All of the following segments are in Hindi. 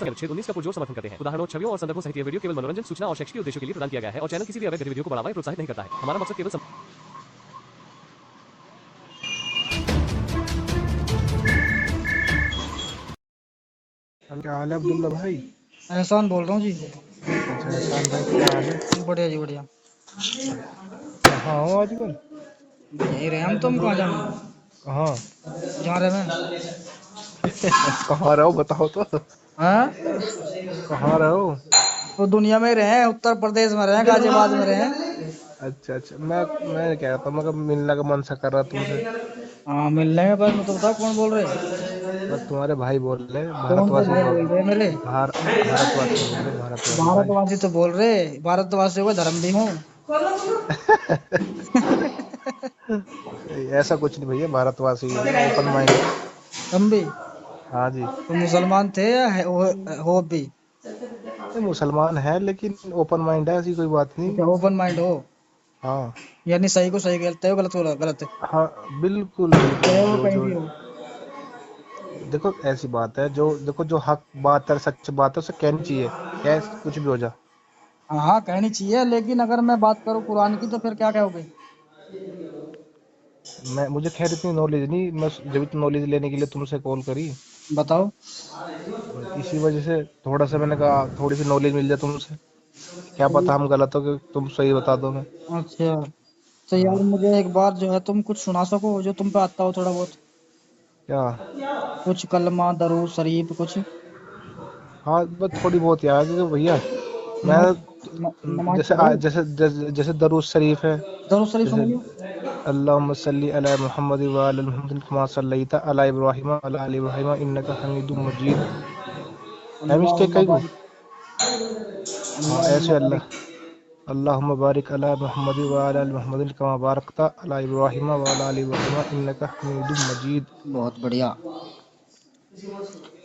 समय अनुच्छेद 19 का पुरजोर समर्थन करते हैं। उदाहरणों, छवियों और संदर्भों सहित यह वीडियो केवल मनोरंजन, सूचना और शैक्षिक उद्देश्यों के लिए प्रदान किया गया है और चैनल किसी भी अवैध गतिविधियों को बढ़ावा या प्रोत्साहित नहीं करता है। हमारा मकसद केवल क्या हाल है अब्दुल्ला भाई? एहसान बोल रहा हूँ जी। अच्छा एहसान भाई, क्या हाल है? बढ़िया जी बढ़िया। कहाँ हो आजकल? यही रहे हम, तुम कहाँ जाना? कहाँ? जहाँ रहे मैं। कहाँ रहो बताओ तो। हाँ, कहाँ रहो? तो दुनिया में ही रहे, उत्तर प्रदेश में रहे, गाजियाबाद में रहे। अच्छा अच्छा, मैं कह रहा था, मगर मिलने का मन सा कर रहा तुमसे। हाँ, मिल लेंगे, बस मैं तो बताओ कौन बोल रहे? बस तुम्हारे भाई बोल रहे, कौन से भारतवासी भाई बोल बोल रहे मेरे? भारतवासी बोल रहे, भारतवासी भाई। भारतवासी तो बोल रहे, भारतवासियों का धर्म भी हूँ। ऐसा कुछ नहीं भैया, भारतवासी ओपन माइंड है। तुम भी हाँ जी। तो मुसलमान थे या हो भी? नहीं, मुसलमान है लेकिन ओपन माइंड है, ऐसी कोई बात नहीं। अच्छा, ओपन माइंड हो, हाँ यानी सही को सही कहते हो, गलत को गलत। हाँ, बिल्कुल बिल्कुल। चाहे वो जो कहीं जो भी हो। देखो ऐसी बात है, जो देखो जो हक बात है, सच बात है, उसे कहनी चाहिए, क्या कुछ भी हो जा। हाँ हाँ, कहनी चाहिए, लेकिन अगर मैं बात करूँ कुरान की तो फिर क्या कहोगे? मुझे खैर इतनी नॉलेज नहीं, मैं जब इतनी नॉलेज लेने के लिए तुमसे कॉल करी, बताओ। इसी वजह से थोड़ा सा मैंने कहा थोड़ी सी नॉलेज मिल जाए तुमसे। क्या पता हम गलत हो कि तुम सही बता दो मैं। अच्छा, तो यार हाँ। मुझे एक बार जो है तुम कुछ सुना सको, जो तुम पे आता हो थोड़ा बहुत। क्या? कुछ कलमा दरूद शरीफ कुछ। हाँ बस थोड़ी बहुत याद है भैया। मैं नमाज जैसे पढ़ो। जैसे जैसे जैसे दरूद शरीफ है। दरूद शरीफ जैसे सुनाइए। अल्लाहुम्मा सल्ली अला मुहम्मद व अला मुहम्मद कमा सल्लैता अला इब्राहीम व अला आलि इब्राहीम इन्नका हमीदुम मजीद। है मिस्टेक अल्लाहुम्मा कहीं को? बारिक। हाँ अल्लाहुम्मा ऐसे बारिक। अल्लाहुम्मा बारिक अला मुहम्मद व अला आलि मुहम्मद कमा बारकता अला इब्राहीम व अला आलि इब्राहीम इन्नका हमीदुम मजीद। बहुत बढ़िया,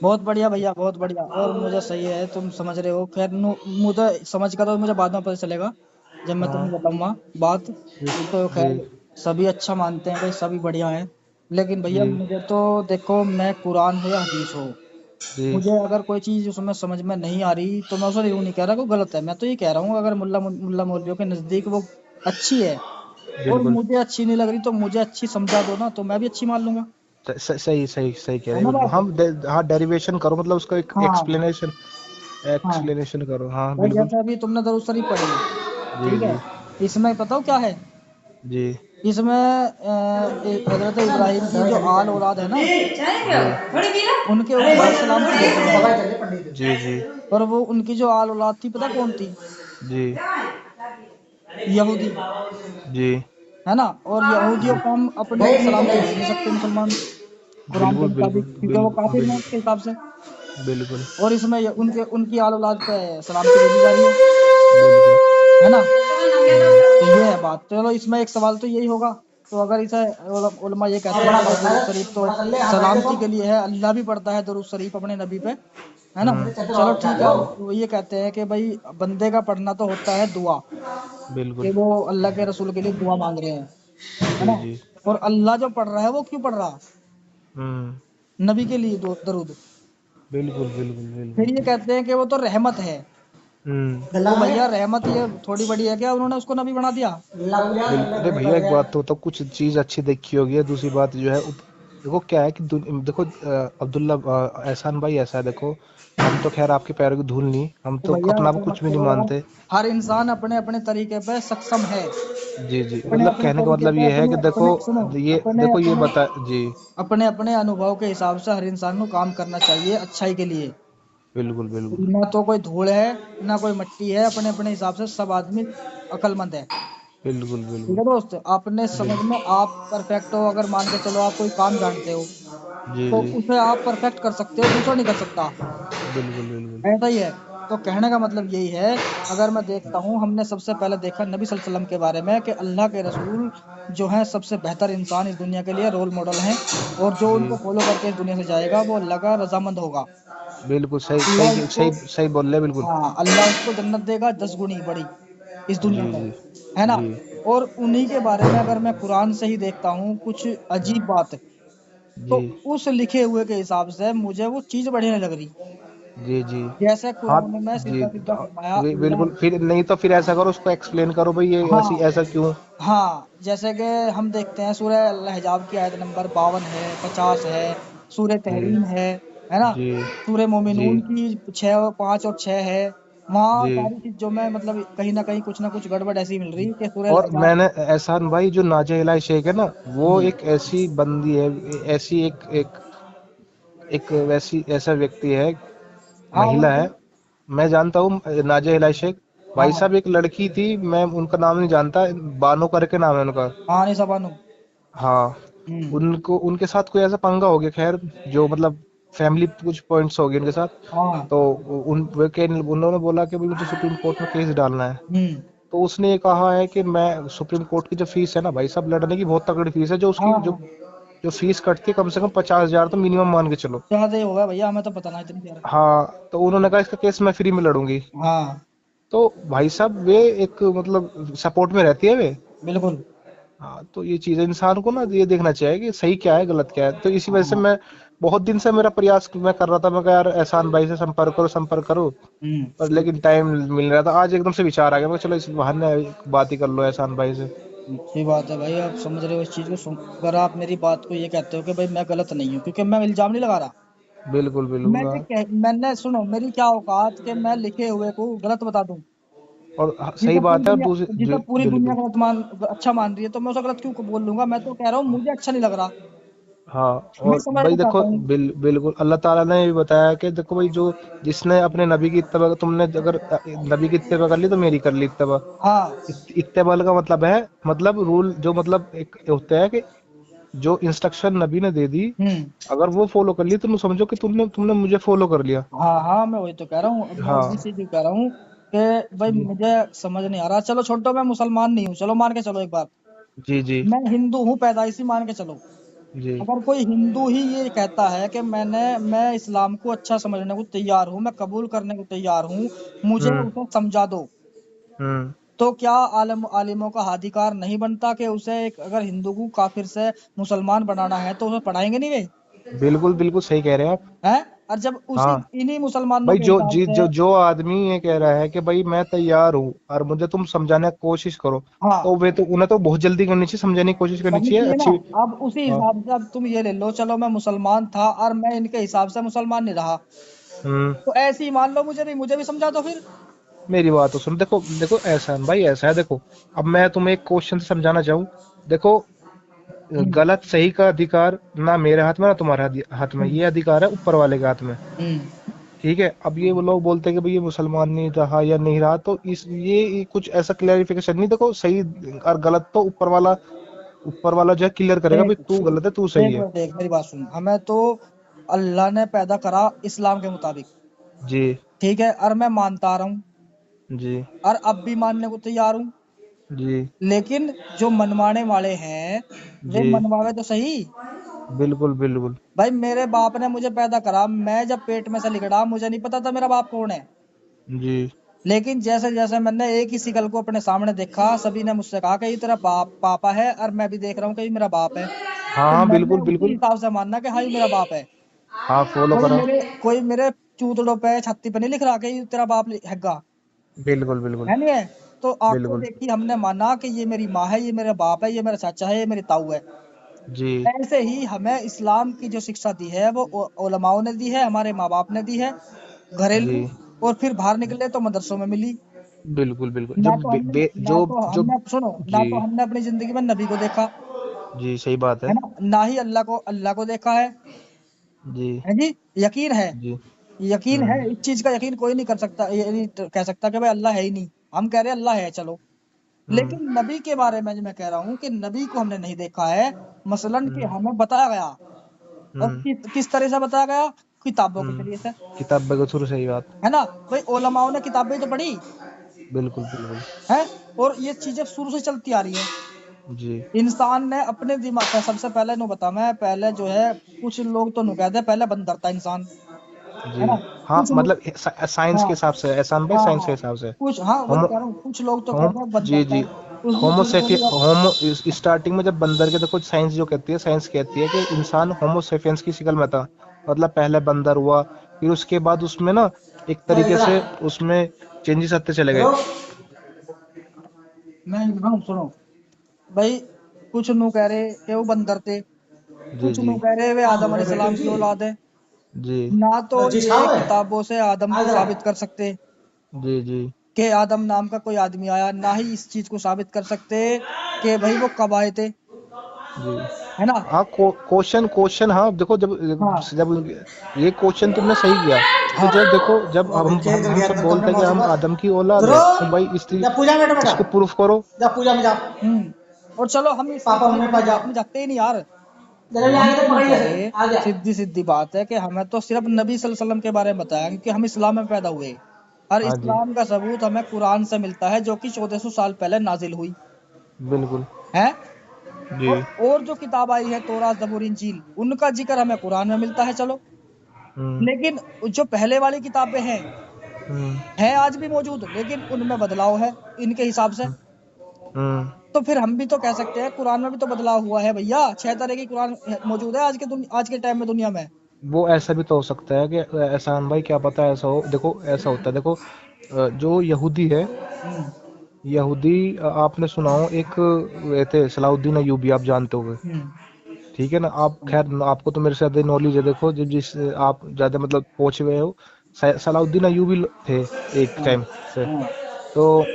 बहुत बढ़िया भैया, बहुत बढ़िया। और मुझे सही है, तुम समझ रहे हो। खैर मुझे समझ का तो मुझे बाद में पता चलेगा, जब मैं तुम्हें हाँ बताऊंगा बात। जी ये तो जी खैर सभी अच्छा मानते हैं भाई, सभी बढ़िया है। लेकिन भैया जी मुझे तो देखो, मैं कुरान हो या हदीस हो, जी मुझे अगर कोई चीज उसमें समझ में नहीं आ रही तो मैं उसे यूं नहीं कह रहा कि वो गलत है। मैं तो ये कह रहा हूँ, अगर मुल्ला मौलवियों के नजदीक वो अच्छी है और बिल्कुल। मुझे अच्छी नहीं लग रही, तो मुझे अच्छी समझा दो ना, तो मैं भी अच्छी मान लूंगा। सही सही सही कह है रहे हैं, ना बिल्कुल। बात? हाँ डेरिवेशन करो, मतलब उसका एक हाँ एक्सप्लेनेशन हाँ। एक्सप्लेनेशन करो, हाँ और बिल्कुल। जैसा अभी तुमने दरूद शरीफ पढ़ी, जी ठीक है, जी इसमें बताओ क्या है। जी इसमें हजरत इब्राहिम की जो आल औलाद है ना, उनके ऊपर से सलामती भेजी है। जी जी और वो उनकी जो आल औलाद थी, पता कौन थी? जी यहूदी। जी है ना? और यहूदियों को हम अपनी सलामती दे नहीं सकते मुसलमान, कुरान के बिल्कुल मुताबिक, बिल्कुल क्योंकि वो बिल्कुल काफिर हैं बिल्कुल उसके हिसाब से। बिल्कुल और इसमें उनके उनकी आल औलाद पे सलामती भेजी जा रही है। बिल्कुल। है ना? हम्म, तो ये है बात। चलो, इसमें एक सवाल तो यही होगा। तो अगर इसे उलमा ये कहते हैं कि भाई दरूद शरीफ तो सलामती के लिए है, अल्लाह भी पढ़ता है दरूद शरीफ अपने नबी पे, है ना? चलो ठीक है। वो ये कहते हैं कि भाई बंदे का पढ़ना तो होता है दुआ, कि बिल्कुल। वो अल्लाह के रसूल के लिए दुआ मांग रहे हैं। है जी ना? जी। और अल्लाह जो पढ़ रहा है वो क्यों पढ़ रहा? हम्म, नबी के लिए दरूद। बिल्कुल बिल्कुल फिर बिल्कुल। ये कहते हैं कि वो तो रहमत है। तो भैया रहमत ये थोड़ी बड़ी है क्या, उन्होंने उसको नबी बना दिया? बिल्कुल। अरे भैया एक बात तो कुछ चीज अच्छी देखी होगी, दूसरी बात जो है देखो क्या है कि देखो अब्दुल्ला एहसान भाई, ऐसा है देखो, हम तो खैर आपके पैरों की धूल नहीं, हम तो तो भैया अपना आप ऐसा मत कुछ भी नहीं करो यार। मानते। हर इंसान अपने अपने तरीके पे सक्षम है। जी जी, अपने मतलब अपने कहने का तरीके मतलब पे ये है अपने कि देखो, अपने सुनो, ये अपने देखो ये अपने बता जी। अपने अपने अनुभव के हिसाब से हर इंसान को काम करना चाहिए अच्छाई के लिए। बिल्कुल बिल्कुल ना तो कोई धूल है, ना कोई मट्टी है, अपने अपने हिसाब से सब आदमी अक्लमंद है। बिल्कुल ठीक बिल्कुल है दोस्त, अपने समझ बिल्कुल। में आप परफेक्ट हो, अगर मान के चलो आप कोई काम जानते हो, जी तो जी, उसे आप परफेक्ट कर सकते हो, दूसरा नहीं कर सकता। बिल्कुल बिल्कुल। ऐसा ही है। तो कहने का मतलब यही है, अगर मैं देखता हूँ, हमने सबसे पहले देखा नबी सल्लल्लाहु अलैहि वसल्लम के बारे में कि अल्लाह के रसूल जो है सबसे बेहतर इंसान इस दुनिया के लिए रोल मॉडल हैं। और जो जी, उनको फॉलो करके इस दुनिया से जाएगा वो अल्लाह का रजामंद होगा। बिल्कुल सही अल्लाह सही उसको, सही सही बोल रहे हैं, बिल्कुल। हाँ, अल्लाह उसको जन्नत देगा 10 गुनी बड़ी इस दुनिया जी में। जी है ना? जी और उन्हीं के बारे में अगर मैं कुरान से ही देखता हूँ कुछ अजीब बात, तो जी उस लिखे हुए के हिसाब से मुझे वो चीज बढ़िया नहीं लग रही। जी जी। जैसे हाँ कुरान में जी। सीधा सीधा फरमाया अल्लाह। बिल्कुल, फिर नहीं तो फिर ऐसा करो, उसको एक्सप्लेन करो भाई, ये ऐसी हाँ ऐसा क्यों। हाँ, जैसे कि हम देखते हैं सूरह अल-अहज़ाब की आयत नंबर 52 है, 50 है, सूरह जी तहरीम है ना? जी सूरह जी मोमिनून की 6, 5 और 6 है। वहाँ जी। सारी चीज़ों में मतलब कहीं न कहीं कुछ न कुछ गड़बड़ ऐसी मिल रही है कि सूरह और अल-अहज़ाब। मैंने एहसान भाई, जो नाजिया इलाही शेख है ना, वो हुँ। एक ऐसी बंदी है, ऐसी एक एक एक वैसी ऐसा व्यक्ति है, हाँ, वो महिला तो है। मैं जानता हूँ नाजिया इलाही शेख। भाई हाँ, साहब, एक लड़की थी, मैं उनका नाम नहीं जानता, बानो करके नाम है उनका। हाँ, निशा बानो। हाँ, हुँ। उनको उनके साथ कोई ऐसा पंगा हो गया, खैर जो मतलब फैमिली कुछ पॉइंट्स हो गए उनके साथ। हाँ। तो उन्होंने बोला कि भाई मुझे सुप्रीम कोर्ट में केस डालना है। हुँ। तो उसने ये कहा है कि मैं सुप्रीम कोर्ट की जो फीस है ना भाई साहब, लड़ने की बहुत तगड़ी फीस है, जो हाँ, उसकी जो हाँ। जो फीस कटती है कम से कम 50,000 तो मिनिमम मान के चलो। ज़्यादा ही होगा भैया, हमें तो पता ना इतनी देर। हाँ, तो उन्होंने कहा इसका केस मैं फ्री में लड़ूंगी। हाँ, तो भाई साहब, वे एक मतलब सपोर्ट में रहती है वे। बिल्कुल। हाँ, तो ये चीज इंसान को ना ये देखना चाहिए कि सही क्या है गलत क्या है। तो इसी वजह से हाँ। मैं बहुत दिन से मेरा प्रयास मैं कर रहा था, मैं कहा यार एहसान भाई से संपर्क करो। हुँ। पर लेकिन टाइम मिल रहा था, आज एकदम से विचार आ गया, मैं चलो इस बहाने बात ही कर लो एहसान भाई से। सही बात है भाई, आप समझ रहे हो इस चीज़ को। अगर आप मेरी बात को ये कहते हो कि भाई मैं गलत नहीं हूँ, क्योंकि मैं इल्ज़ाम नहीं लगा रहा। बिल्कुल बिल्कुल, हाँ। मैंने सुनो, मेरी क्या औकात कि मैं लिखे हुए को गलत बता दूं। और सही जिसे पूरी बात है, और दुनिया दूसरी जिसे पूरी दुनिया बिल्कुल। गलत अच्छा मान रही है, तो मैं उसे गलत क्यों बोल लूंगा। मैं तो कह रहा हूँ मुझे अच्छा नहीं लग रहा। हाँ, मैं और भाई समझना देखो, चाहता हूँ। बिल्कुल अल्लाह ताला ने भी बताया कि देखो भाई, जो जिसने अपने नबी की इत्तबा, तुमने अगर नबी की इत्तबा कर ली तो मेरी कर ली इत्तबा। हाँ। इत्तेबाल का मतलब है, मतलब रूल, जो मतलब एक होता है कि जो इंस्ट्रक्शन नबी ने दे दी, हम्म। अगर वो फॉलो कर ली तो तुम समझो कि तुमने तुमने मुझे फॉलो कर लिया। हाँ हाँ, मैं वही तो कह रहा हूँ। अब मैं हाँ इसी चीज कह रहा हूँ कि भाई जी मुझे समझ नहीं आ रहा। चलो छोटो, मैं मुसलमान नहीं हूँ, चलो मान के चलो एक बार। जी जी मैं हिंदू हूँ पैदाइशी, मान के चलो। जी अगर कोई हिंदू ही ये कहता है कि मैं इस्लाम को अच्छा समझने को तैयार हूँ, मैं कबूल करने को तैयार हूँ, मुझे हम्म उसे समझा दो। हम्म। तो क्या आलिमों का अधिकार नहीं बनता कि उसे एक, अगर हिंदू को काफिर से मुसलमान बनाना है तो उसे पढ़ाएंगे नहीं वे? बिल्कुल बिल्कुल सही कह रहे हैं आप। हैं? और जब उसी हाँ इन्हीं मुसलमानों भाई, के जो हिसाब जी से। जो आदमी ये कह रहा है कि भाई मैं तैयार हूँ और मुझे तुम समझाने की कोशिश करो, तो हाँ, वे तो उन्हें तो बहुत जल्दी करनी चाहिए, समझाने की कोशिश करनी करनी चाहिए चाहिए ना। अच्छी। अब उसी हाँ। हिसाब से, अब तुम ये ले लो, चलो मैं मुसलमान था और मैं इनके हिसाब से मुसलमान नहीं रहा, हम्म। तो ऐसे ही मान लो मुझे भी समझा दो फिर। मेरी बात तो सुन, देखो देखो एहसान भाई, ऐसा है देखो, अब मैं तुम्हें एक क्वेश्चन से समझाना चाहूँ। देखो, हम्म। गलत सही का अधिकार ना मेरे हाथ में ना तुम्हारे हाथ में, हम्म। ये अधिकार है ऊपर वाले के हाथ में। हम्म। ठीक है, अब ये वो लोग बोलते हैं कि भाई ये मुसलमान नहीं रहा या नहीं रहा, तो इस ये कुछ ऐसा क्लैरिफिकेशन नहीं, देखो सही और गलत तो ऊपर वाला जो है क्लियर करेगा, भाई देख तू गलत है तू सही देख है। देख मेरी बात सुन। हमें तो अल्लाह ने पैदा करा इस्लाम के मुताबिक, जी ठीक है, और मैं मानता आ रहा हूँ जी और अब भी मानने को तैयार हूँ। जी लेकिन जो मनवाने वाले हैं वे जी। मनवावे तो सही। बिल्कुल बिल्कुल। भाई मेरे बाप ने मुझे पैदा करा, मैं जब पेट में से निकला मुझे नहीं पता था मेरा बाप कौन है। जी। लेकिन जैसे जैसे मैंने एक ही शिकल को अपने सामने देखा, सभी ने मुझसे कहा कि ये तेरा बाप पापा है, और मैं भी देख रहा हूँ कि ये मेरा बाप है, हाँ तो हाँ, मैंने बिल्कुल उसी बिल्कुल। हिसाब से मानना कि हाँ ये मेरा बाप है। हाँ, फॉलो करा। कोई मेरे चूतड़ों पे छाती पे नहीं लिख रहा कि ये तेरा बाप हैगा, बिल्कुल बिल्कुल है नहीं है। तो आंखें बिल्कुल। देखी, हमने माना कि ये मेरी माँ है, ये मेरा बाप है, ये मेरा चाचा है, ये मेरी ताऊ है। जी ऐसे ही हमें इस्लाम की जो शिक्षा दी है वो उलमाओं ने दी है, हमारे माँ बाप ने दी है, जी। घरेलू। और फिर बाहर निकले तो मदरसों में मिली। बिल्कुल बिल्कुल, ना तो हमने ना तो जो हमने सुनो, ना जी तो हमने अपनी जिंदगी में नबी को देखा, जी, सही बात है है। ना, ना ही अल्लाह को देखा जी है जी। यकीन है, जी। यकीन है, इस चीज का यकीन कोई नहीं कर सकता, ये नहीं कह सकता कि भाई अल्लाह है ही नहीं। हम कह रहे हैं अल्लाह है, चलो। हम्म लेकिन नबी के बारे में जो मैं कह रहा हूँ कि नबी को हमने नहीं देखा है। मसलन कि हम्म हमें बताया गया, और हम्म किस तरह से बताया गया, किताबों के जरिए से, किताब बगैर, सही बात। है ना। भाई उलमाओं ने किताबें तो पढ़ी बिल्कुल बिल्कुल। है, और ये चीजें शुरू से चलती आ रही है। जी इंसान ने अपने दिमाग का सबसे पहले नु बता, मैं पहले जो है, कुछ लोग तो नु कहते हैं पहले बंदर था इंसान, जी। है ना। हाँ, कुछ लोग, मतलब साइंस हाँ के हिसाब से, एहसान भाई हाँ साइंस के हाँ, हिसाब से। कुछ, हाँ वही होमो कह रहा हूँ, कुछ लोग तो होम कहते हैं जी बंदर था। जी। उसने थोड़ी होमोसेफि थोड़ी। होमो स्टार्टिंग में जब बंदर के, देखो साइंस जो कहती है, साइंस कहती है कि इंसान होमोसेपियंस की शक्ल में था, मतलब पहले बंदर हुआ, फिर उसके बाद उसमें ना एक तरीके से उसमें चेंजेस आते चले गए। मैं हाँ सुनो भाई, कुछ नु कह रहे कि वो बंदर थे, जी कुछ जी नु कह रहे वे आदम अलैहिस्सलाम की औलाद है। जी ना तो ये किताबों से आदम को साबित कर सकते जी जी कि आदम नाम का कोई आदमी आया, ना ही इस चीज को साबित कर सकते कि भाई वो कब आए थे, जी। है ना। हाँ, क्वेश्चन क्वेश्चन, हाँ देखो, जब हाँ जब ये क्वेश्चन तुमने सही किया। कि हाँ जब देखो, जब हम सब बोलते हैं कि हम आदम की औलाद है, तो भाई इसको प्रूफ करो। और चलो हम इस बात में जाते ही नहीं यार। हम तो नहीं कह रहे, सीधी सीधी बात है कि हमें तो सिर्फ नबी सल्लल्लाहु अलैहि वसल्लम के बारे में बताया, क्योंकि हम इस्लाम में पैदा हुए, और हाँ जी, इस्लाम का सबूत हमें कुरान से मिलता है, जो कि 1400 साल पहले नाजिल हुई बिल्कुल है। जी। और जो किताब आई है तौरात ज़बूर इंजील, उनका जिक्र हमें कुरान में मिलता है, चलो। हम्म लेकिन जो पहले वाली किताबें हैं, हम्म है आज भी मौजूद, लेकिन उनमें बदलाव है इनके हिसाब से। हम्म हम्म। तो फिर हम भी तो कह सकते हैं कुरान में भी तो बदलाव हुआ है भैया। 6 तरह की कुरान मौजूद है आज के टाइम में दुनिया में। वो ऐसा भी तो हो सकता है कि एहसान भाई, क्या पता ऐसा हो। देखो ऐसा होता है, देखो जो यहूदी है, हम्म यहूदी, आपने सुना हो एक वे थे सलाउद्दीन अयूबी, आप जानते होगे। हम्म ठीक है ना, आप खैर आपको तो मेरे से ज्यादा नॉलेज है। देखो जब जिस आप ज्यादा मतलब पहुंचे हुए हो, सलाउद्दीन अयूबी थे एक हाँ टाइम से। हाँ तो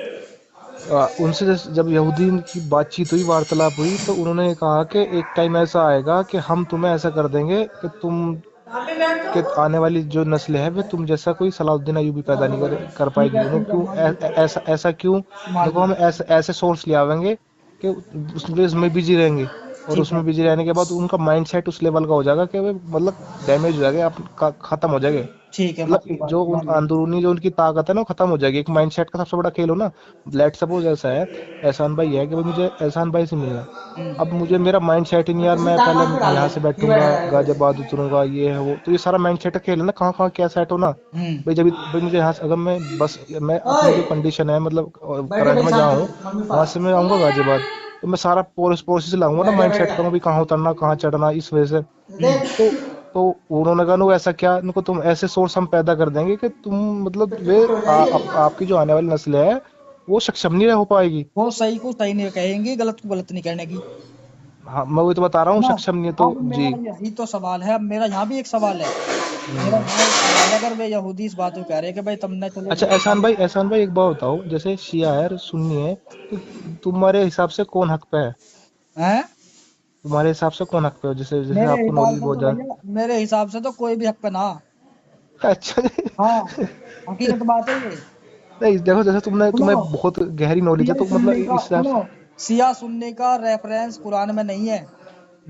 उनसे जब यहूदी की बातचीत हुई, वार्तालाप हुई, तो उन्होंने कहा कि एक टाइम ऐसा आएगा कि हम तुम्हें ऐसा कर देंगे कि तुम के आने वाली जो नस्ल है, वे तुम जैसा कोई सलाउद्दीन अयूबी पैदा नहीं कर पाएगी। उन्होंने ठीक है क्यों मान लीजिए, ऐसा ऐसा क्यों? मान देखो, हम लीजिए। ऐसे ऐसे सोर्स ले आवेंगे कि उसमें बिजी रहेंगे, और ठीक है उसमें बिजी रहने के बाद उनका माइंडसेट उस लेवल का हो जाएगा कि वे मतलब डैमेज हो जाएगा, खत्म हो जाएंगे। ठीक है, मतलब आपकी बात जो उन मान ली। अंदरूनी जो उनकी ताकत है ना, वो खत्म हो जाएगी। एक माइंडसेट का सबसे बड़ा खेल हो ना। लेट सपोज ऐसा है, एहसान भाई है कि भाई मुझे एहसान भाई से मिलना है। हम्म अब मुझे मेरा माइंड सेट ही नहीं यार, मैं पहले यहाँ से बैठूंगा, गाजियाबाद उतरूंगा, ये है वो, तो ये सारा माइंड सेट का खेल है ना, कहाँ कहाँ क्या सेट हो ना। हम्म भाई जब भाई मुझे यहाँ से, अगर मैं अपनी जो कंडीशन है, मतलब करंट में जहाँ हूँ, वहां से मैं आऊंगा गाजियाबाद, तो मैं सारा प्रोसेस लाऊंगा ना, माइंड सेट करूंगा भाई कहाँ उतरना, कहाँ चढ़ना, इस वजह से। हम्म तो तो उन्होंने कहा, "नो, ऐसा क्या, उनको तुम ऐसे सोर्स हम पैदा कर देंगे कि तुम मतलब आपकी जो आने वाली नस्ल है, वो सक्षम नहीं हो पाएगी।" वो सही को सही नहीं कहेंगे, गलत को गलत नहीं कहने की, हाँ, मैं वही तो बता रहा है हूँ, ना। सक्षम नहीं है तो अब जी। मेरा यही तो सवाल है, अब मेरा यहाँ भी एक सवाल है। मेरा हम्म। यहाँ एक सवाल है, अगर वे यहूदी इस बात को कह रहे हैं कि भाई तुमने चलो अच्छा, एहसान भाई एक बात बताओ, जैसे शिया है और सुन्नी है, तो तुम्हारे हिसाब से कौन हक पे है? हैं। तुम्हारे हिसाब से कौन हक पे है, जैसे जैसे मेरे आपको हिसाब नॉलेज से बहुत तो ज्यादा। भैया, मेरे हिसाब से तो कोई भी हक पे ना। अच्छा हाँ, हकीकत बात है ये। नहीं, देखो जैसे सुनो, तुम्हें बहुत गहरी नॉलेज है, सिया तो मतलब सुन्नी का इस हिसाब सुनो, से। सिया सुन्नी का रेफरेंस कुरान में नहीं है।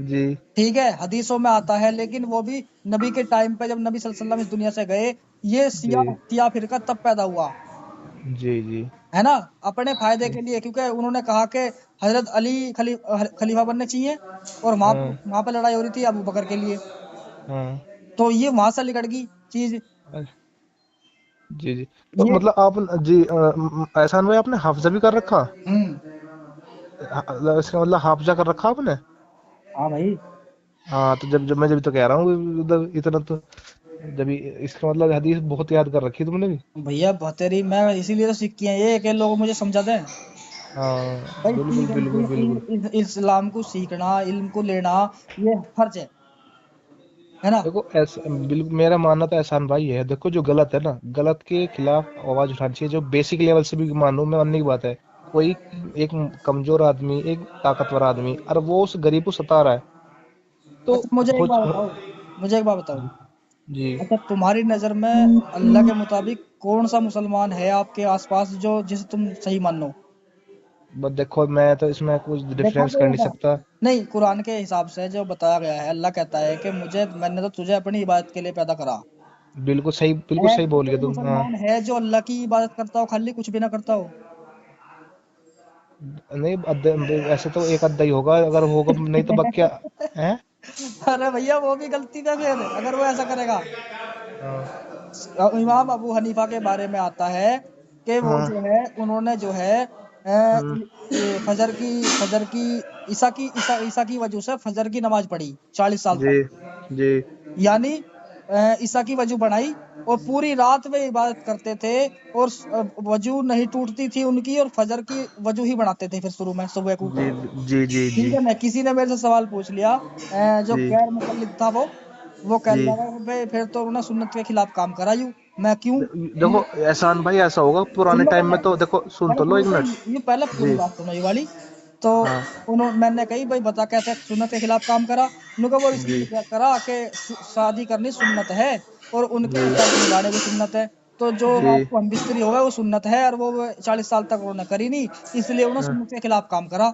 जी ठीक है, हदीसों में आता है, लेकिन वो भी नबी के टाइम पे, जब नबी सल्लल्लाहु अलैहि वसल्लम इस दुनिया से गए, ये जी सिया फिरका तब पैदा हुआ, जी जी है ना। अपने फायदे के लिए, क्योंकि उन्होंने कहा कि हजरत अली खलीफा बनने चाहिए, और हाँ वहां पे लड़ाई हो रही थी अबू बकर के लिए। हाँ। तो ये वहां से निकल गई चीज। जी जी। तो ये मतलब आप, जी, एहसान भाई आपने हाफजा भी कर रखा? हम्म। इसका मतलब हाफजा कर रखा आपने? हाँ भाई। हाँ, तो जब जब मैं जब तो कह रहा हूँ, मतलब इतना तो, जब इसका मतलब हदीस बहुत याद कर रखी है तुमने भी। भैया बतेरी, मैं इसीलिए तो सीख किया ये कि लोग मुझे समझा दें। हाँ, भाई बिल्कुल बिल्कुल बिल्कुल। इस्लाम को सीखना, इल्म को लेना, ये फर्ज है ना। देखो ऐसा बिल्कुल, मेरा मानना तो एहसान भाई है, देखो जो गलत है ना, गलत के खिलाफ आवाज उठानी चाहिए, जो बेसिक लेवल से भी मानूं मैं, मानने की बात है। कोई एक कमजोर आदमी, एक ताकतवर आदमी, और वो उस गरीब को सता रहा है, तो अच्छा मुझे एक बात बताओ, मुझे एक बात बताओ। जी जी। अच्छा तुम्हारी नजर में अल्लाह के मुताबिक कौन सा मुसलमान है आपके आसपास जो जिसे तुम सही मानो। बस देखो, मैं तो इसमें कुछ देखा डिफरेंस कर नहीं जाएगा। सकता। नहीं, कुरान के हिसाब से जो बताया गया है, अल्लाह कहता है कि मैंने तो तुझे अपनी इबादत के लिए पैदा करा। बिल्कुल सही ऐसा बोल गए कोई तुम, हाँ। मुसलमान है जो अल्लाह की इबादत करता हो, खाली कुछ भी ना करता हो। नहीं, ऐसे तो एक अद्धा ही होगा, अगर होगा नहीं तो बक क्या है। अरे भैया वो भी गलती पे, फिर अगर वो ऐसा करेगा। हाँ इमाम अबू हनीफा के बारे में आता है कि वो हाँ। जो है, उन्होंने जो है हम्म। फजर की ईसा की वजह से फजर की नमाज पढ़ी 40 साल जी तक। जी यानी ईसा की वजू बनाई और पूरी रात वे इबादत करते थे और वजू नहीं टूटती थी उनकी और फजर की वजू ही बनाते थे फिर शुरू में सुबह को। जी जी जी जी ठीक है ना, किसी ने मेरे से सवाल पूछ लिया जो जी गैर मुकल्लिद था वो कह जी। लगा भाई फिर तो उन्होंने सुन्नत के खिलाफ काम करा यूं। मैं क्यों? देखो एहसान भाई, ऐसा होगा पुराने सुन लो टाइम में पहले, तो, देखो सुन पहले तो लो सुनो एक तो मिनट। ये पहले पूरी जी। बात सुनो ये वाली। तो हाँ। मैंने कही भाई बता कैसे सुन्नत के खिलाफ काम करा। उन्होंने कहा वो जी इसलिए करा कि शादी करनी सुन्नत है और उनके जी कर्ज निभाने भी सुन्नत है। तो जो जी रात को हम बिस्तरी हो गए वो सुन्नत है और वो 40 साल तक उन्होंने करी नहीं, इसलिए उन्होंने हाँ, सुन्नत के खिलाफ काम करा।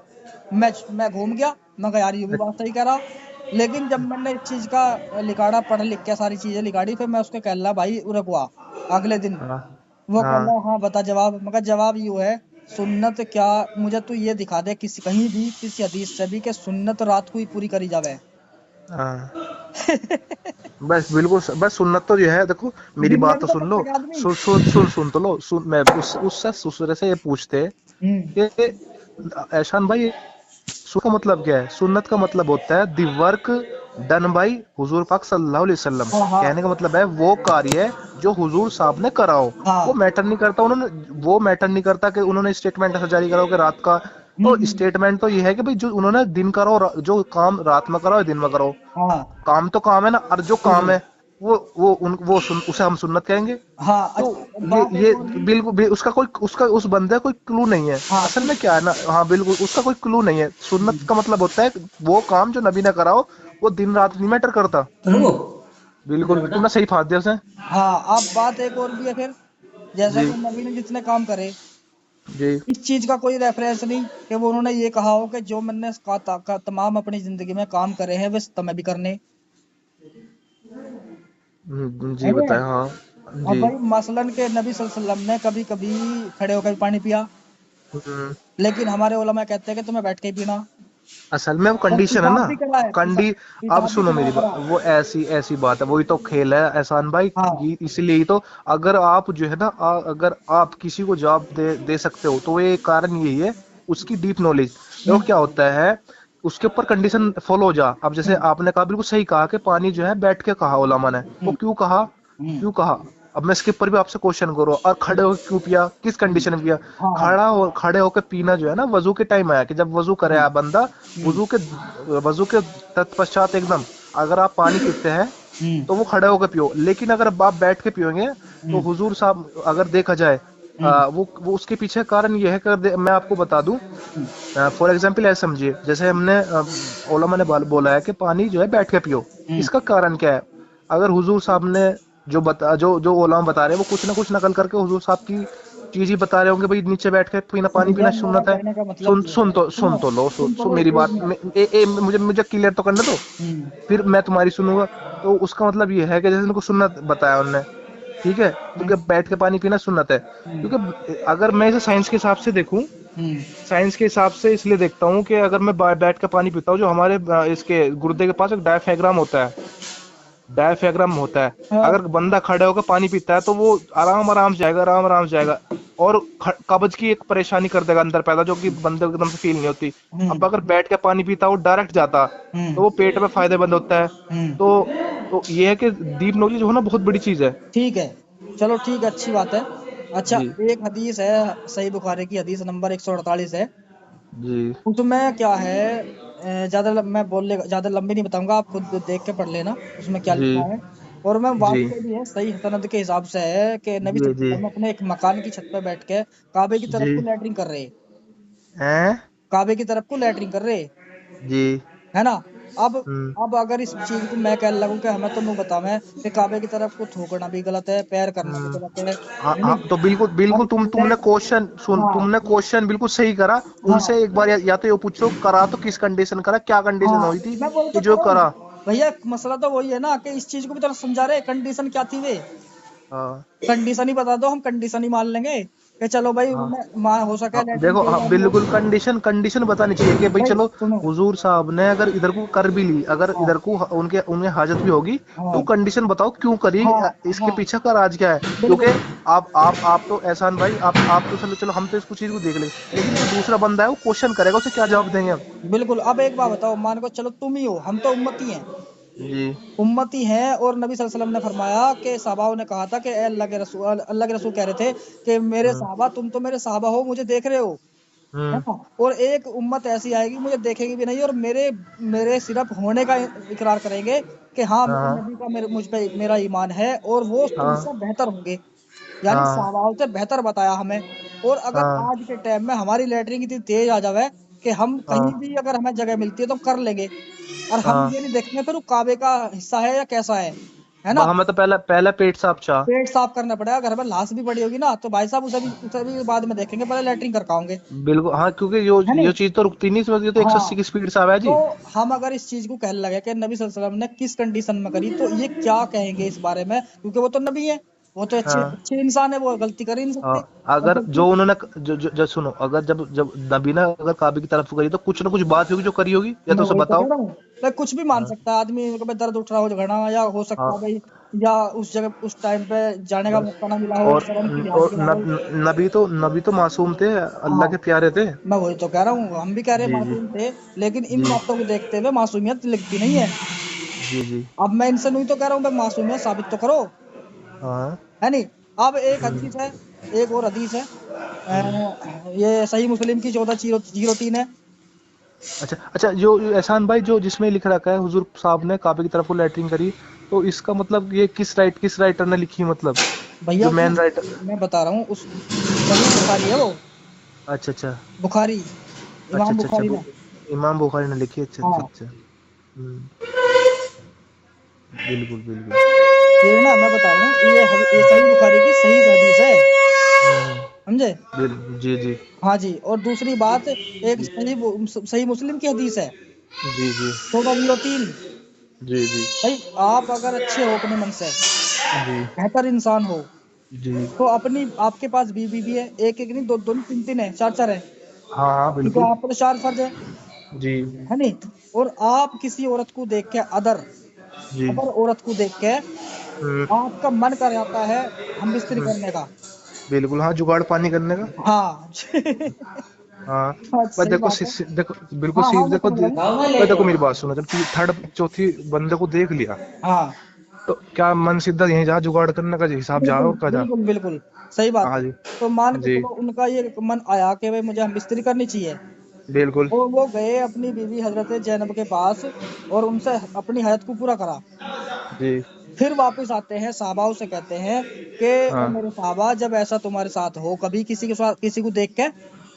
मैं घूम गया, मैं कहा यार ये भी बात सही कह रहा। लेकिन जब मैंने इस चीज का लिखाड़ा पढ़ लिख के सारी चीजें लिखाड़ी, फिर मैं उसको कह ला भाई उरे को आ अगले दिन। हाँ, वो कह हाँ, रहा हाँ बता जवाब। मगर जवाब यूं है, सुन्नत क्या, मुझे तू ये दिखा दे किसी कहीं भी किसी हदीस से भी कि सुन्नत रात को ही पूरी करी जावे। हाँ। बस बिल्कुल बस सुन्नत तो ये है, देखो मेरी दुनिया बात में तो तो सुन तब लो। तक आदमी। सुन तो लो, सुन। मैं उससे दूसरे से ये पूछते हम्म। कि एहसान भाई, सुन्नत का मतलब क्या है? सुन्नत का मतलब होता है दी वर्क डन बाई हुजूर पाक सल्लल्लाहु अलैहि वसल्लम। हाँ हाँ कहने का मतलब है वो कार्य जो हुजूर साहब ने करा हो। वो हाँ। मैटर नहीं करता उन्होंने, वो मैटर नहीं करता कि उन्होंने स्टेटमेंट ऐसा जारी करा हो कि रात का। तो हम्म। स्टेटमेंट तो ये है कि भाई जो उन्होंने दिन करा हो, जो काम रात में करा हो दिन में करा हो। हाँ काम तो काम है ना, और जो काम बिल्कुल। है उसे हम सुन्नत कहेंगे। हाँ तो अच्छा बात ये एक और भी। बिल्कुल भी उसका कोई, उसका उस बंदे का कोई क्लू नहीं है हाँ असल में क्या है ना। हाँ बिल्कुल, उसका कोई क्लू नहीं है। सुन्नत का मतलब होता है वो काम जो नबी ने करा हो, वो दिन रात नहीं मैटर करता। हम्म। बिल्कुल तुमने सही फाड़ दिया उसे। हाँ अब बात एक और भी है फिर, जैसा जी कि नबी ने जितने काम करे जी इस चीज का कोई रेफरेंस नहीं कि वो उन्होंने ये कहा हो कि जो मैंने तमाम अपनी जिंदगी में काम करे हैं वे तुम्हें भी करने जी है। बताए हाँ। अब जी। भाई मसलन के नबी सल्लल्लाहु अलैहि वसल्लम ने कभी कभी खड़े होकर भी पानी पिया, हम्म, लेकिन हमारे उलमा कहते हैं कि तुम्हें बैठ के ही पीना। असल में वो और कंडीशन है पेशाब ना। भी करा है, कंडी अब पेशाब भी सुनो करा मेरी बात, करा। वो ऐसी ऐसी बात है, वही तो खेल है एहसान भाई। हाँ। इसलिए ही तो, अगर आप जो है ना अगर आप किसी को जवाब दे सकते हो तो ये कारण यही है, उसकी डीप नॉलेज। देखो क्या हम्म होता है, उसके ऊपर कंडीशन फॉलो हो जा। अब जैसे हम्म आपने कहा, बिल्कुल सही कहा कि पानी जो है बैठ के कहा उलमा ने। वो हम्म क्यों कहा? हम्म। क्यों कहा? अब मैं इसके ऊपर भी आपसे क्वेश्चन करो, और खड़े होकर क्यों पिया, किस कंडीशन में पिया? हाँ हाँ। खड़े होकर पीना जो है ना, वजू के टाइम आया कि जब वजू करे हम्म बंदा, हम्म वजू के तत्पश्चात एकदम अगर आप पानी पीते हैं हम्म तो वो खड़े होकर पियो। लेकिन अगर आप बैठ के पियोगे तो हम्म हुजूर साहब अगर देखा जाए, हम्म वो उसके पीछे कारण ये है कि मैं आपको बता दूं। हम्म फॉर एग्जाम्पल ऐसे समझिए, जैसे हमने ओलमा ने बोला है कि पानी जो है बैठ के पियो। हम्म। इसका कारण क्या है? अगर हुजूर साहब ने जो जो ओलमा बता रहे हैं, वो कुछ ना कुछ नकल करके हुजूर साहब की चीज ही बता रहे होंगे, भाई नीचे बैठ के पीना, पानी भैया पीना मेरा सुन्नत है। कहने का मतलब ये है, सुन सुनो तो लो, सुन तो लो मेरी एक बात मिनट। मुझे मुझे क्लियर तो करने दो, हम्म फिर मैं तुम्हारी सुनूंगा। तो उसका मतलब ये है कि जैसे उनको सुन्नत बताया उन्होंने, ठीक है, तो हम्म क्या बैठ के पानी पीना सुन्नत है? हम्म क्योंकि अगर मैं इसे साइंस के हिसाब से देखूं, हम्म साइंस के हिसाब से इसलिए देखता हूँ कि अगर मैं बैठ के पानी पीता हूँ, जो हमारे इसके गुर्दे के पास एक डायफ्राम होता है। हाँ। अगर बंदा खड़े होकर पानी पीता है तो वो आराम आराम से जाएगा, आराम आराम से जाएगा, और कब्ज की एक परेशानी कर देगा अंदर पैदा, जो कि बंदे को एकदम से फील नहीं होती। अब हम्म अगर बैठ के पानी पीता वो डायरेक्ट जाता, तो हम्म वो पेट में फायदेमंद होता है। हम्म। तो ये है कि डीप नॉलेज होना बहुत बड़ी चीज है। ठीक है, चलो ठीक है, अच्छी बात है। अच्छा जी एक हदीस है, सही बुखारी की हदीस नंबर 148 है। जी उसमें क्या है, मैं बोलने ज्यादा लंबी नहीं बताऊंगा, आप खुद देख के पढ़ लेना उसमें क्या जी लिखा है। और मैं जी वाकई भी है, सही सनद के हिसाब से है कि नबी जी सल्लल्लाहु जी अलैहि वसल्लम अपने एक मकान की छत पर बैठ के काबे की तरफ जी को लैटरिंग कर रहे, हैं काबे की तरफ को लैटरिंग कर रहे, जी। है ना। अब हम्म। अब अगर इस चीज को मैं कहने लगूं कि हमें तो मुंह बतावे कि काबे की तरफ को थूकना भी गलत है, पैर करना भी हम्म। गलत है हाँ है हाँ, नहीं। तो बिल्कुल बिल्कुल अब तुमने क्वेश्चन सुन, हाँ तुमने क्वेश्चन बिल्कुल सही करा। हाँ उनसे एक बार या तो ये पूछो, करा तो किस कंडीशन करा, क्या कंडीशन हाँ। हुई थी मैं वही कि तो जो कह रहा हूँ करा? भैया, मसला तो वही है ना कि इस चीज को भी तो समझा रहे, कंडीशन क्या थी वे, हाँ कंडीशन ही बता दो, हम कंडीशन ही मान लेंगे कि चलो भाई हाँ उन्हें मान हो सके हाँ, लैटरिन देखो करी हाँ जा रही हो। बिल्कुल कंडीशन कंडीशन बतानी चाहिए कि भाई भाई चलो, सुनो। हुजूर साहब ने अगर इधर को कर भी ली, अगर हाँ इधर को उनके उन्हें हाजत भी होगी, तो हाँ कंडीशन बताओ क्यों करी, हाँ इसके हाँ पीछे का राज क्या है? क्योंकि बिल्कुल आप तो एहसान भाई, आप तो चलो चलो हम तो इसको चीज को देख ले, लेकिन जो दूसरा बंदा है वो क्वेश्चन करेगा, उसे क्या जवाब देंगे हम? बिल्कुल। अब एक बात बताओ, मान को चलो तुम ही हो, हम तो उम्मती हैं, जी। उम्मती हैं। और नबी सल्लल्लाहु अलैहि वसल्लम ने फरमाया कि सहाबाओं ने कहा था कि ए अल्लाह के रसूल कह रहे थे कि मेरे हम्म सहाबा, तुम तो मेरे सहाबा हो, मुझे देख रहे हो, है हम्म ना। और एक उम्मत ऐसी आएगी मुझे देखेगी भी नहीं, और मेरे मेरे सिर्फ होने का इकरार करेंगे कि हाँ मेरे हाँ नबी का मुझ पे मेरा ईमान है, और वो हाँ तुमसे बेहतर होंगे। यानी हाँ सहाबाओं से बेहतर बताया हमें। और अगर हाँ आज के टाइम में हमारी लैटरिन इतनी तेज आ जावे कि हम कहीं हाँ भी अगर हमें जगह मिलती है तो कर लेंगे, और हम हाँ। ये नहीं देखेंगे फिर वो काबे का हिस्सा है या कैसा है ना। हमें तो पहले पहले पेट साफ चाह। पेट साफ करना पड़ेगा, घर में लाश भी पड़ी होगी ना तो भाई साहब उसे भी बाद में देखेंगे, पहले लैटरिन कर पाओगे, बिल्कुल हाँ, क्योंकि यो है ये नहीं। चीज तो रुकती नहीं, समझ, ये तो 180 हाँ, की स्पीड से आवा है तो जी। हम अगर इस चीज को कहने लगे कि नबी सल्लल्लाहु अलैहि वसल्लम ने किस कंडीशन में करी, तो ये क्या कहेंगे इस बारे में, क्योंकि वो तो नबी है, वो तो अच्छे हाँ अच्छे इंसान है, वो गलती कर ही नहीं सकते। हाँ। और अगर जो जबकि उन्होंने जो सुनो, अगर जब जब नबी ने अगर काबे की तरफ करी तो कुछ ना कुछ बात होगी जो करी होगी, या मैं तो उसे वही तो कह बताओ। रहा हूँ, भाई कुछ भी मान हाँ सकता है आदमी, कभी दर्द उठ रहा हो घना, या हो सकता है हाँ भाई, या उस जगह उस टाइम पे जाने का बस। मौका ना मिला हो, और शर्म की लिहाज की ना हो। नबी तो मासूम थे, अल्लाह हाँ, के प्यारे थे। मैं वही तो कह रहा हूँ, हम भी कह रहे हैं जी जी मासूम थे, लेकिन इन जी बातों को देखते हुए मासूमियत लिखती नहीं है। जी जी। अब मैं इनसे नहीं तो कह रहा हूँ भाई मासूमियत साबित तो करो, हाँ है नहीं। अब एक हम्म हदीस है, एक और हदीस है, हम्म। ये सही मुस्लिम की 1403 है। अच्छा अच्छा, जो एहसान भाई, जो जिसमें लिख रखा है हुजूर साहब ने काबे की तरफ को लैटरिंग करी, तो इसका मतलब ये किस राइटर ने लिखी, मतलब भैया जो मेन राइटर। मैं बता रहा हूँ, उस सही बुखारी है वो, अच्छा अच्छा बुखारी, अच्छा इमाम अच्छा अच्छा, बुखारी ने। इमाम बुखारी ने लिखी, अच्छा अच्छा हाँ, अच्छा। बिल्कुल बिल्कुल। ये ना मैं बता रहा हूँ, ये सही बुखारी की सही हदीस है, हम्म, समझे। जी जी हाँ जी, और दूसरी बात, एक सही मुस्लिम की हदीस है, जी जी 1403। जी जी भाई आप अगर अच्छे हो अपने मन से, जी बेहतर इंसान हो, जी। तो अपनी आपके पास बीवी भी है, एक एक नहीं, दो दो नहीं, तीन तीन है, चार चार है, हाँ हाँ क्योंकि बिल्कुल। आपको तो चार फर्ज जी है नहीं। और आप किसी औरत को देख के, जी। अदर औरत को देख के हम्म, आपका मन कर जाता है हम बिस्तरी हम्म, करने का। बिल्कुल हाँ, जुगाड़ पानी करने का। हाँ हाँ। हाँ, पर सही देखो बात है। देखो बिल्कुल हाँ हाँ, सीध मैं देखो समझ रहा हूँ। पर देखो मेरी बात सुनो, जब थर्ड चौथी बंदे को देख लिया, हाँ, तो क्या मन सीधा यहीं जा, जुगाड़ करने का हिसाब जा बिल्कुल और का जा। बिल्कुल बिल्कुल, सही बात हाँ है। जी तो मान के जी। चलो उनका ये मन आया कि भाई मुझे हम बिस्तरी करनी चाहिए, बिल्कुल और वो गए अपनी बीवी हजरत जैनब के पास, और उनसे अपनी हयात को पूरा करा। जी। फिर वापस आते हैं साहबाओं से, कहते हैं कि हाँ मेरे साहबा, जब ऐसा तुम्हारे साथ हो कभी किसी के साथ, किसी को देख के,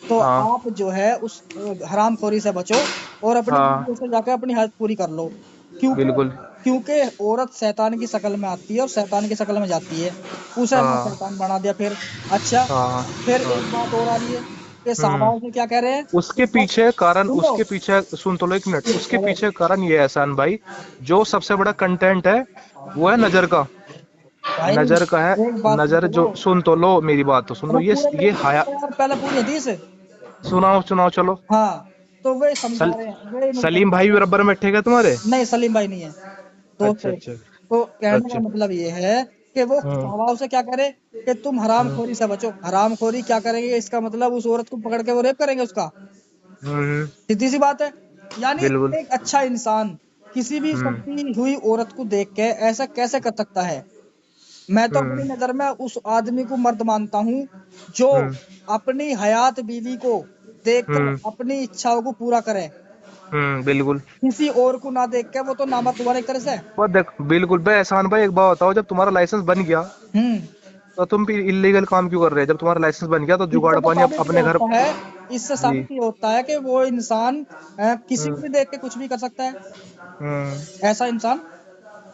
तो हाँ आप जो है उस हरामखोरी से बचो, और अपनी हाँ बीवियों से जाकर अपनी हज पूरी कर लो, क्योंकि बिल्कुल। क्योंकि औरत शैतान की शक्ल में आती है और शैतान की शक्ल में जाती है, उसे हमने हाँ शैतान बना दिया फिर। अच्छा, हाँ फिर हाँ। एक बात और आ रही है कि हम्म। साहबाओं से क्या कह रहे हैं उसके कि बस पीछे कारण, सुन लो। उसके पीछे सुन तो लो एक मिनट, उसके चलो, पीछे कारण ये है एहसान भाई, जो सबसे बड़ा कंटेंट है वो है नजर का। भाई नजर का है। एक बात सुन नजर तो लो। जो, सुन तो लो मेरी बात तो सुन लो, अरे पूरा ये लेक्चर हाया। सुनो यार, पहले पूरी हदीस। सुनाओ सुनाओ चलो। हाँ, तो वे समझा सल, रहे हैं, वे नहीं सलीम समझा भाई रहे हैं। बराबर में बैठे क्या तुम्हारे? नहीं, सलीम भाई नहीं है, दोस्त अच्छा है। अच्छा तो कहने का अच्छा। मतलब ये है कि वो हम्म सहाबाओं से क्या करे कि तुम हम्म हरामखोरी से बचो। हरामखोरी क्या करेंगे, इसका मतलब उस औरत को पकड़ के वो रेप करेंगे उसका, हम्म, सीधी सी बात है। यानी बिल्कुल। एक अच्छा इंसान किसी भी हम्म सती हुई औरत को देख के ऐसा कैसे कर सकता है। मैं तो अपनी हम्म नजर में उस आदमी को मर्द मानता हूँ जो हम्म अपनी हयात बीवी को देखकर हम्म अपनी इच्छाओं को पूरा करे, बिल्कुल। किसी और को ना देख के। वो तो नामर्द हुआ एक तरह से। पर देख बिल्कुल भाई, एहसान भाई एक बात बताओ, जब तुम्हारा लाइसेंस बन गया हम्म, तो तुम फिर इलीगल काम क्यों कर रहे हैं? जब तुम्हारा लाइसेंस बन गया तो इससे जुगाड़ तो पानी साबित ये अपने घर। होता है, इससे जी। साबित ये होता है कि वो इंसान किसी को हम्म भी देख के कुछ भी कर सकता है। हम्म ऐसा इंसान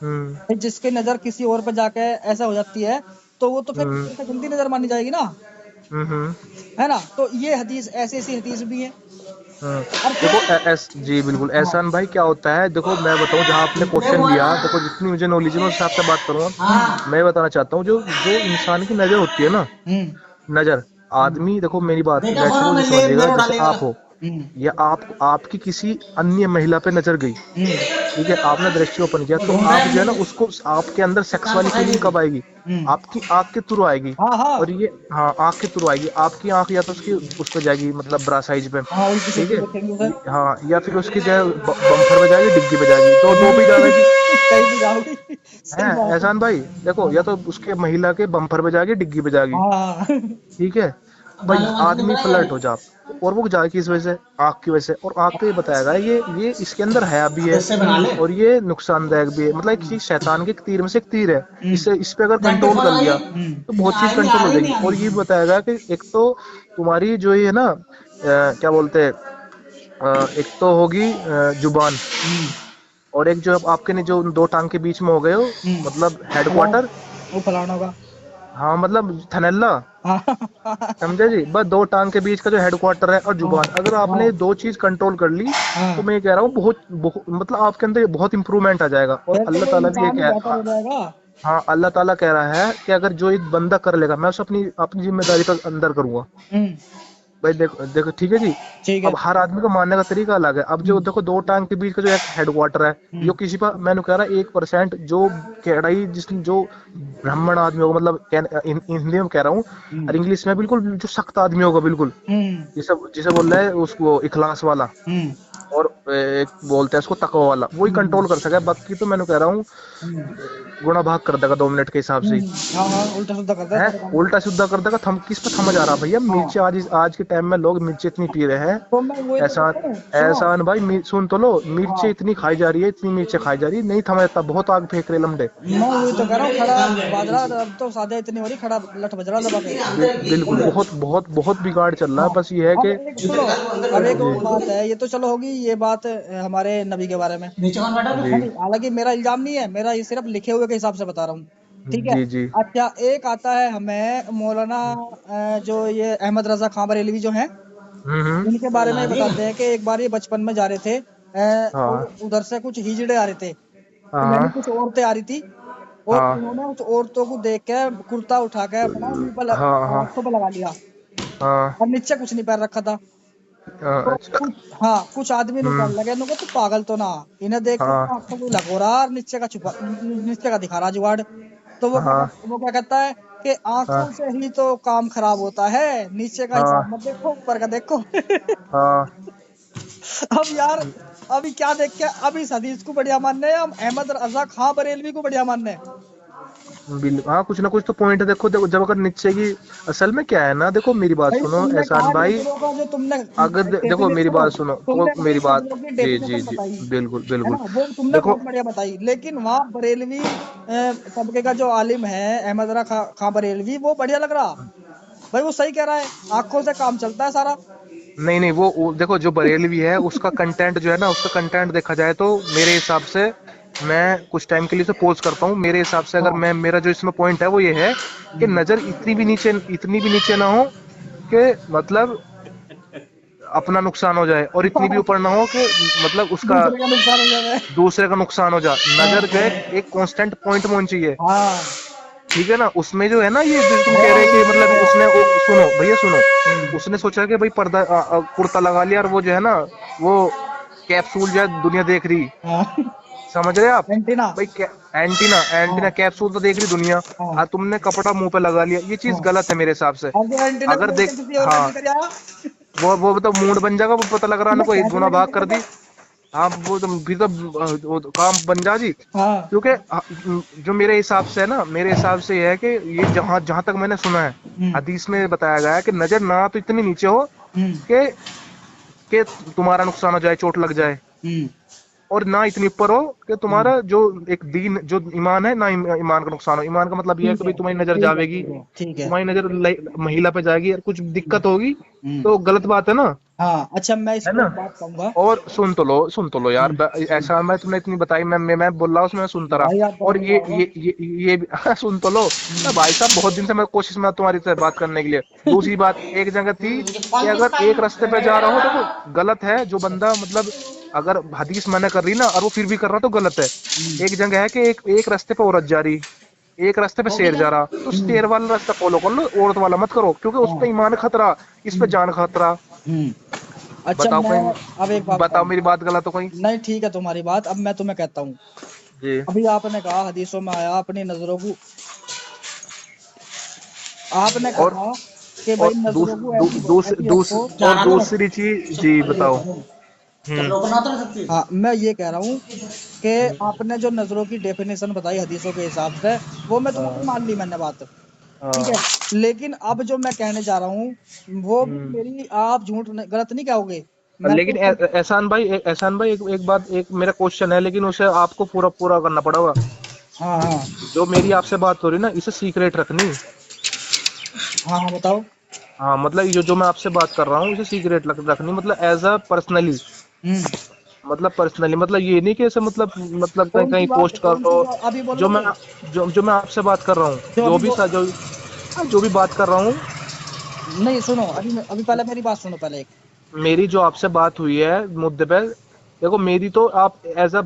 हम्म जिसकी नजर किसी और पे जाके ऐसा हो जाती है, तो वो तो फिर हम्म फिर गंदी नजर मानी जाएगी ना, हम्म। है ना। तो ये हदीस, ऐसी ऐसी हदीस भी है। और देखो फिर जी बिल्कुल हाँ एहसान भाई, क्या होता है देखो, मैं बताऊं जहाँ आपने क्वेश्चन लिया, देखो जितनी मुझे नॉलेज है मैं उस हिसाब से बात करूंगा। मैं बताना चाहता हूँ, जो जो इंसान की नजर होती है ना, हम्म नजर, हम्म, आदमी देखो मेरी बात, बेटा लेट्स सुनो, सपोज मैं ये ले समझिएगा मेरे उड़ा जैसे लेगा। आप हो, या आपकी किसी अन्य महिला पे नजर गई, ठीक है, आपने दृष्टि ओपन किया, तो आप जो है ना उसको, आपके अंदर सेक्स वाली फीलिंग कब आएगी? आपकी आंख के थ्रू आएगी। हाँ हाँ और ये, हाँ, आंख के थ्रू आएगी। आपकी आंख या तो उसकी उस पे जाएगी, मतलब ब्रा साइज पे, हाँ, उल्टी ठीक सीधी है, देखेंगे उधर। हाँ, या फिर उसकी जो है बम्पर पे जाएगी, डिग्गी पे जाएगी, दो भी जाएगी। कहीं भी जाओगी। है सही बात है। एहसान भाई, देखो, या तो उसके महिला के बम्पर पे जाएगी, डिग्गी पे जाएगी, हाँ ठीक है भाई, आदमी फ्लर्ट हो जा, और वो जाए किस वजह से? आँख की वजह से। और आँख तो ये बताएगा, ये इसके अंदर हया भी है, और ये नुकसानदायक भी है, मतलब एक चीज शैतान के एक तीर में से एक तीर है। इस पे अगर कंट्रोल कर लिया तो बहुत चीज कंट्रोल हो जाएगी। और ये बताएगा कि एक तो तुम्हारी जो ये है ना, क्या बोलते हैं, एक तो होगी जुबान, और एक जो आपके ने जो दो टांग के बीच में हो गए हो, मतलब फलाना, हेडक्वार्टर, वो फलाना होगा। हाँ, मतलब थनैला, हाँ समझे जी, बस दो टांग के बीच का जो हेडक्वार्टर है, और जुबान, अगर आपने हाँ ये दो चीज कंट्रोल कर ली, तो हाँ, मैं ये कह रहा हूँ बहुत मतलब आपके अंदर बहुत इंप्रूवमेंट आ जाएगा। और फिर तो अल्लाह वो ताला भी ये इंसान ही बेहतर हो जाएगा। हाँ, अल्लाह ताला कह रहा है कि अगर जो एक बंदा कर लेगा, मैं उसे अपनी अपनी जिम्मेदारी पर अंदर करूंगा। हम्म, भाई देखो देखो, ठीक है जी। ठीक है। अब हर आदमी को मानने का तरीका अलग है। अब जो देखो, दो टांग के बीच का जो एक हेडक्वार्टर है, हम्म, जो किसी पर, मैंने कह रहा 1% जो कड़ाई, जो ब्राह्मण आदमी होगा, मतलब हिंदी में कह रहा हूँ, और इंग्लिश में बिल्कुल जो सख्त आदमी होगा, बिल्कुल हम्म जिसे जिसे बोल रहा है उसको इखलास वाला, हम्म और एक बोलते हैं उसको तकवा वाला, वही हम्म कंट्रोल कर सके। बाकी तो मैंने कह रहा हूँ हम्म गुणा भाग कर देगा 2 मिनट के हिसाब से ही। हाँ हाँ, उल्टा सुल्टा करता है है, सारे काम। उल्टा सीधा कर देगा। थम किस पे थमा जा रहा भैया? हाँ, मिर्ची, आज के टाइम में लोग मिर्ची इतनी पी रहे हैं। तो मैं वही तो एहसान, कहता हूँ, सुनो। एहसान भाई, सुन तो लो, मिर्ची हाँ, इतनी खाई जा रही है, इतनी मिर्ची खाई जा रही है, नहीं थमा जाता, बहुत आग फेंक रहे लमडे। मैं वही तो कह रहा हूँ, खड़ा बाजरा अब तो सादे इतनी हो रही, खड़ा लठ बजरा दबा के। बिल्कुल, सही है। बहुत बहुत बहुत बिगाड़ चल रहा हाँ, है, बस ये है अब कि एक सुनो, अब एक और जी बात है, ये तो चलो होगी ये बात हमारे नबी के बारे में, है जी नहीं? हालांकि मेरा इल्जाम नहीं है, मेरा ये सिर्फ लिखे हुए के हिसाब से बता रहा हूँ। ठीक है। जी जी। अच्छा, एक आता है हमें मौलाना जो ये अहमद रजा खां बरेलवी जो हैं, हम्म। इनके बारे में ये बताते हैं कि एक बार ये बचपन में जा रहे थे, और हाँ उधर से कुछ हिजड़े आ रहे थे, यानी हाँ कुछ औरतें आ रही थी, और हाँ उन्होंने उस औरतों को देख के कुर्ता उठा के अपना मुंह पर हाँ हाँ आंखों पे लगा लिया, हाँ और नीचे कुछ नहीं पैर रखा था। हाँ, तो अच्छा। कुछ, हाँ, कुछ आदमी नु हम्म। कहने लगे, नु तो पागल तो ना, इन्हें देख के तो हाँ आंखों को लगो रहा और नीचे का छुपा, नीचे का दिखा रहा जुगाड़। तो हाँ वो क्या कहता है कि आंखों हाँ से ही तो काम खराब होता है, नीचे का हिसाब हाँ मत देखो, ऊपर का देखो। हाँ। अब यार, अभी क्या देख के अब इस हदीस को बढ़िया मानने हैं, हम अहमद रजा खां बरेलवी को बढ़िया मानने हैं। हाँ, कुछ ना कुछ तो पॉइंट है। देखो देखो, जब अगर नीचे की, असल में क्या है ना, देखो मेरी बात भाई सुनो तुमने एहसान कहा भाई, नजरों का जो तुमने अगर देखो डेफिनेशन, मेरी सुनो, बात सुनो, तुमने मेरी अपनी बात, नजरों की जी जी डेफिनेशन जी, बताई, बिल्कुल है बिल्कुल। ना, वो तुमने देखो, बहुत बढ़िया बताई, लेकिन वहाँ बरेलवी तबके का जो आलिम है अहमद रजा खां बरेलवी, वो बढ़िया लग रहा। भाई वो सही कह रहा है, आंखों से काम चलता है सारा। नहीं नहीं, वो देखो, जो बरेलवी है उसका कंटेंट जो है ना, उसका कंटेंट देखा जाए तो मेरे हिसाब से, मैं कुछ टाइम के लिए से पोज करता हूँ, मेरे हिसाब से, अगर हाँ, मैं, मेरा जो इसमें पॉइंट है वो ये है कि नजर इतनी भी नीचे ना हो कि मतलब अपना नुकसान हो जाए, और इतनी भी ऊपर ना हो कि मतलब उसका दूसरे का नुकसान हो जाता है। दूसरे का नुकसान हो जाए। नजर जो है हाँ एक कांस्टेंट पॉइंट में होनी चाहिए, हाँ, ठीक है ना। उसमें जो है ना, ये जो तुम कह मैं रहे हैं वही कि तो, मतलब उसने सुनो भैया सुनो, हम्म, उसने सोचा कि भाई पर्दा कुर्ता लगा लिया, और वो जो है ना, वो कैप्सूल जो है दुनिया देख रही, हाँ समझ रहे आप? एंटीना, भाई एंटीना, हाँ कैप्सूल तो देख रही दुनिया, हाँ और तुमने कपड़ा मुंह पे लगा लिया, ये चीज हाँ, गलत है मेरे हिसाब से। और जो एंटीना को अगर लेके देख, किसी और का हाँ, निकल आया, वो तो मूड बन जाएगा, वो पता लग रहा है ना, मैं कोई कैसे गुना लेके भाग निकल कर दी। गया। हाँ, वो तो फिर तो वो तो काम बन जा जी। हाँ, क्योंकि जो मेरे हिसाब से है ना, मेरे हिसाब से ये है कि ये जहां जहां तक मैंने सुना है, हम्म हदीस में बताया गया है कि नजर ना तो इतनी नीचे हो हम्म कि तुम्हारा नुकसान हो जाए, चोट लग जाए, हम्म और ना इतनी ऊपर हो कि हम्म, तुम्हारा जो एक दीन, जो ईमान है ना, ईमान का नुकसान हो। ईमान का मतलब ये है ठीक कि है भाई तुम्हारी नजर ठीक है जाएगी, ठीक है ठीक है। तुम्हारी नजर महिला पे जाएगी, और कुछ हम्म दिक्कत होगी, हम्म, तो गलत बात है ना, हाँ, अच्छा मैं इस है पे ना। एक बात कहूंगा। और सुन तो लो यार, हम्म, ऐसा मैं तुमने इतनी बताई, मैं बोल रहा हूँ उसमें, मैं सुनता भाई रहा। आप और बताते जाओ। ये भी सुन तो लो। मैं हम्म भाई साहब, बहुत दिन से मैं कोशिश में तुम्हारी से बात करने के लिए। दूसरी बात, एक जगह थी कि अगर एक रास्ते पे जा रहा हो, देखो गलत है जो बंदा, मतलब अगर हदीस मना कर रही ना, और वो फिर भी कर रहा तो गलत है। हम्म एक जगह है कि एक रास्ते पे औरत जा रही, एक रास्ते पे शेर जा रहा, तो हम्म, शेर वाला रास्ता फॉलो कर लो, औरत वाला मत करो, क्योंकि उस हाँ पे ईमान खतरा, इस पे हम्म जान खतरा। हम्म, अच्छा बताओ मैं कहीं, अब एक बात बताओ बताऊं। मेरी बात गलत हो कहीं। नहीं ठीक है तुम्हारी बात, अब मैं तुम्हें कहता हूँ। जी। अभी आपने कहा हदीसों में आया अपनी नजरों को, आपने और कहा कि भाई और नजरों को ऐसी दूस रखो। और दूसरी चीज जी बताओ। हाँ मैं ये कह रहा हूँ कि आपने जो नजरों की डेफिनेशन बताई हदीसों के हिसाब से, वो मैं तुम्हारी हाँ मान ली मैंने बात, ठीक हाँ। है। लेकिन अब जो मैं कहने जा रहा हूँ वो भी मेरी, आप गलत नहीं कहोगे। मैं तो लेकिन एहसान भाई एक बात, एक मेरा क्वेश्चन है, लेकिन उसे आपको पूरा पूरा करना पड़ेगा। हाँ हाँ जो मेरी आपसे बात हो रही ना, इसे सीक्रेट रखनी। हाँ हाँ बताओ। हाँ मतलब ये जो मैं आपसे बात कर रहा हूँ, इसे सीक्रेट रखनी, मतलब एज अ पर्सनली, हम्म। मतलब पर्सनली, मतलब ये नहीं कि ऐसे मतलब कहीं कहीं पोस्ट कर कौन दो। सी बात अभी जो मैं बोलोगे? जो मैं आपसे बात कर रहा हूँ, जो जो अभी भी सा जो हाँ, जो भी बात कर रहा हूँ, नहीं सुनो, अभी पहले मेरी बात सुनो पहले एक। मेरी जो आपसे बात हुई है मुद्दे पे, देखो मेरी तो आप एज अ